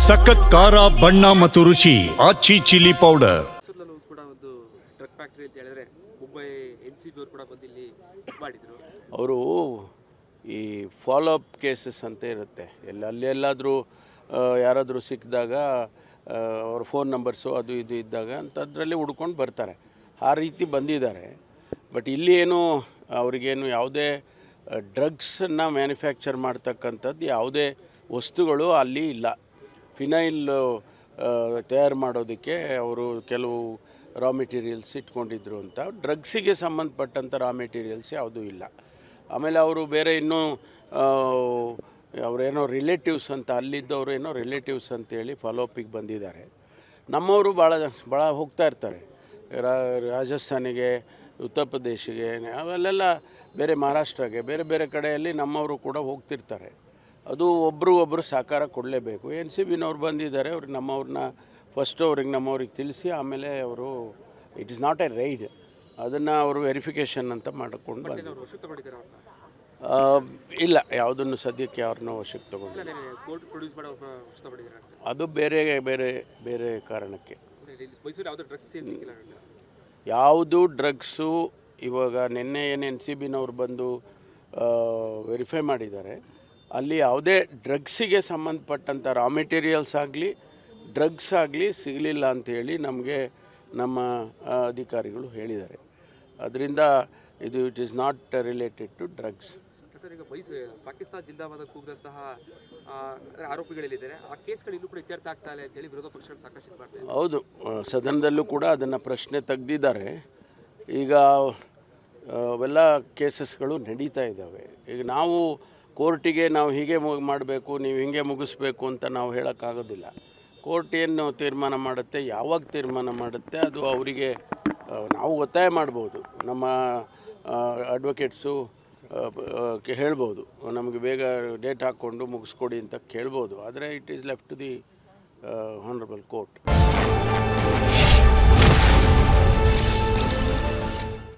ಸಖತ್ ಖಾರ ಬಣ್ಣ ಮತ್ತು ರುಚಿ ಆಚಿ ಚಿಲ್ಲಿ ಪೌಡರ್. ಕೂಡ ಒಂದು ಡ್ರಗ್ ಫ್ಯಾಕ್ಟರಿ ಅಂತ ಹೇಳಿದ್ರೆ ಮುಂಬೈ NCB ಅವರು ಕೂಡ ಬಂದು ಇಲ್ಲಿ ಮಾಡಿದ್ರು. ಅವರು ಈ ಫಾಲೋ ಅಪ್ ಕೇಸಸ್ ಅಂತ ಇರುತ್ತೆ, ಅಲ್ಲೆಲ್ಲಾದರೂ ಯಾರಾದರೂ ಸಿಕ್ಕಿದಾಗ ಅವ್ರ ಫೋನ್ ನಂಬರ್ಸು ಅದು ಇದು ಇದ್ದಾಗ ಅಂಥದ್ರಲ್ಲಿ ಹುಡ್ಕೊಂಡು ಬರ್ತಾರೆ. ಆ ರೀತಿ ಬಂದಿದ್ದಾರೆ. ಬಟ್ ಇಲ್ಲಿ ಏನು ಅವ್ರಿಗೇನು ಯಾವುದೇ ಡ್ರಗ್ಸನ್ನು ಮ್ಯಾನುಫ್ಯಾಕ್ಚರ್ ಮಾಡ್ತಕ್ಕಂಥದ್ದು ಯಾವುದೇ ವಸ್ತುಗಳು ಅಲ್ಲಿ ಇಲ್ಲ. ಫಿನೈಲ್ ತಯಾರು ಮಾಡೋದಕ್ಕೆ ಅವರು ಕೆಲವು ರಾ ಮೆಟೀರಿಯಲ್ಸ್ ಇಟ್ಕೊಂಡಿದ್ರು ಅಂತ. ಡ್ರಗ್ಸಿಗೆ ಸಂಬಂಧಪಟ್ಟಂಥ ರಾ ಮೆಟೀರಿಯಲ್ಸ್ ಯಾವುದೂ ಇಲ್ಲ. ಆಮೇಲೆ ಅವರು ಬೇರೆ ಇನ್ನೂ ಅವರೇನೋ ರಿಲೇಟಿವ್ಸ್ ಅಂತ, ಅಲ್ಲಿದ್ದವರು ಏನೋ ರಿಲೇಟಿವ್ಸ್ ಅಂತೇಳಿ ಫಾಲೋಅಪಿಗೆ ಬಂದಿದ್ದಾರೆ. ನಮ್ಮವರು ಭಾಳ ಹೋಗ್ತಾ ಇರ್ತಾರೆ ರಾಜಸ್ಥಾನಿಗೆ, ಉತ್ತರ ಪ್ರದೇಶಿಗೆ, ಅವೆಲ್ಲ ಬೇರೆ ಮಹಾರಾಷ್ಟ್ರಗೆ, ಬೇರೆ ಬೇರೆ ಕಡೆಯಲ್ಲಿ ನಮ್ಮವರು ಕೂಡ ಹೋಗ್ತಿರ್ತಾರೆ. ಅದು ಒಬ್ಬರು ಸಹಕಾರ ಕೊಡಲೇಬೇಕು. NCBನವ್ರು ಬಂದಿದ್ದಾರೆ, ಅವ್ರಿಗೆ ನಮ್ಮವ್ರನ್ನ ಫಸ್ಟು ನಮ್ಮವ್ರಿಗೆ ತಿಳಿಸಿ ಆಮೇಲೆ ಅವರು it is not a ride, ಅದನ್ನು ಅವರು ವೆರಿಫಿಕೇಷನ್ ಅಂತ ಮಾಡಿಕೊಂಡು ಬಂದಿದ್ದಾರೆ. ಇಲ್ಲ, ಯಾವುದನ್ನು ಸದ್ಯಕ್ಕೆ ಅವ್ರನ್ನ ವಶಕ್ಕೆ ತಗೊಂಡು ಅದು ಬೇರೆ ಬೇರೆ ಬೇರೆ ಕಾರಣಕ್ಕೆ. ಯಾವುದು ಡ್ರಗ್ಸು ಇವಾಗ ನಿನ್ನೆ ಏನು NCBನವ್ರು ಬಂದು ವೆರಿಫೈ ಮಾಡಿದ್ದಾರೆ, ಅಲ್ಲಿ ಯಾವುದೇ ಡ್ರಗ್ಸಿಗೆ ಸಂಬಂಧಪಟ್ಟಂಥ ರಾ ಮೆಟೀರಿಯಲ್ಸ್ ಆಗಲಿ ಡ್ರಗ್ಸ್ ಆಗಲಿ ಸಿಗಲಿಲ್ಲ ಅಂಥೇಳಿ ನಮಗೆ ನಮ್ಮ ಅಧಿಕಾರಿಗಳು ಹೇಳಿದ್ದಾರೆ. ಅದರಿಂದ ಇದು it is not related to drugs. ಈಗ ಪಾಕಿಸ್ತಾನ ಜಿಂದಾಬಾದ್ ಕೂಗಿದಂತಹ ಆರೋಪಿಗಳಿದ್ದಾರೆ, ಆ ಕೇಸ್ಗಳು ಇನ್ನೂ ಕೂಡ ಇತ್ಯರ್ಥ ಆಗ್ತಾ ಇಲ್ಲ ಅಂತೇಳಿ ವಿರೋಧ ಪಕ್ಷಗಳು ಸಾಕಷ್ಟು ಮಾಡ್ತಾರೆ. ಹೌದು, ಸದನದಲ್ಲೂ ಕೂಡ ಅದನ್ನು ಪ್ರಶ್ನೆ ತೆಗೆದಿದ್ದಾರೆ. ಈಗ ಅವೆಲ್ಲ ಕೇಸಸ್ಗಳು ನಡೀತಾ ಇದ್ದಾವೆ. ಈಗ ನಾವು ಕೋರ್ಟಿಗೆ ನಾವು ಹೀಗೆ ಮಾಡಬೇಕು, ನೀವು ಹೀಗೆ ಮುಗಿಸ್ಬೇಕು ಅಂತ ನಾವು ಹೇಳೋಕ್ಕಾಗೋದಿಲ್ಲ. ಕೋರ್ಟ್ ಏನು ತೀರ್ಮಾನ ಮಾಡುತ್ತೆ, ಯಾವಾಗ ತೀರ್ಮಾನ ಮಾಡುತ್ತೆ, ಅದು ಅವರಿಗೆ ನಾವು ಒತ್ತಾಯ ಮಾಡ್ಬೋದು. ನಮ್ಮ ಅಡ್ವೊಕೇಟ್ಸು ಹೇಳ್ಬೋದು, ನಮಗೆ ಬೇಗ ಡೇಟ್ ಹಾಕ್ಕೊಂಡು ಮುಗಿಸ್ಕೊಡಿ ಅಂತ ಕೇಳ್ಬೋದು. ಆದರೆ it is left to the honourable court.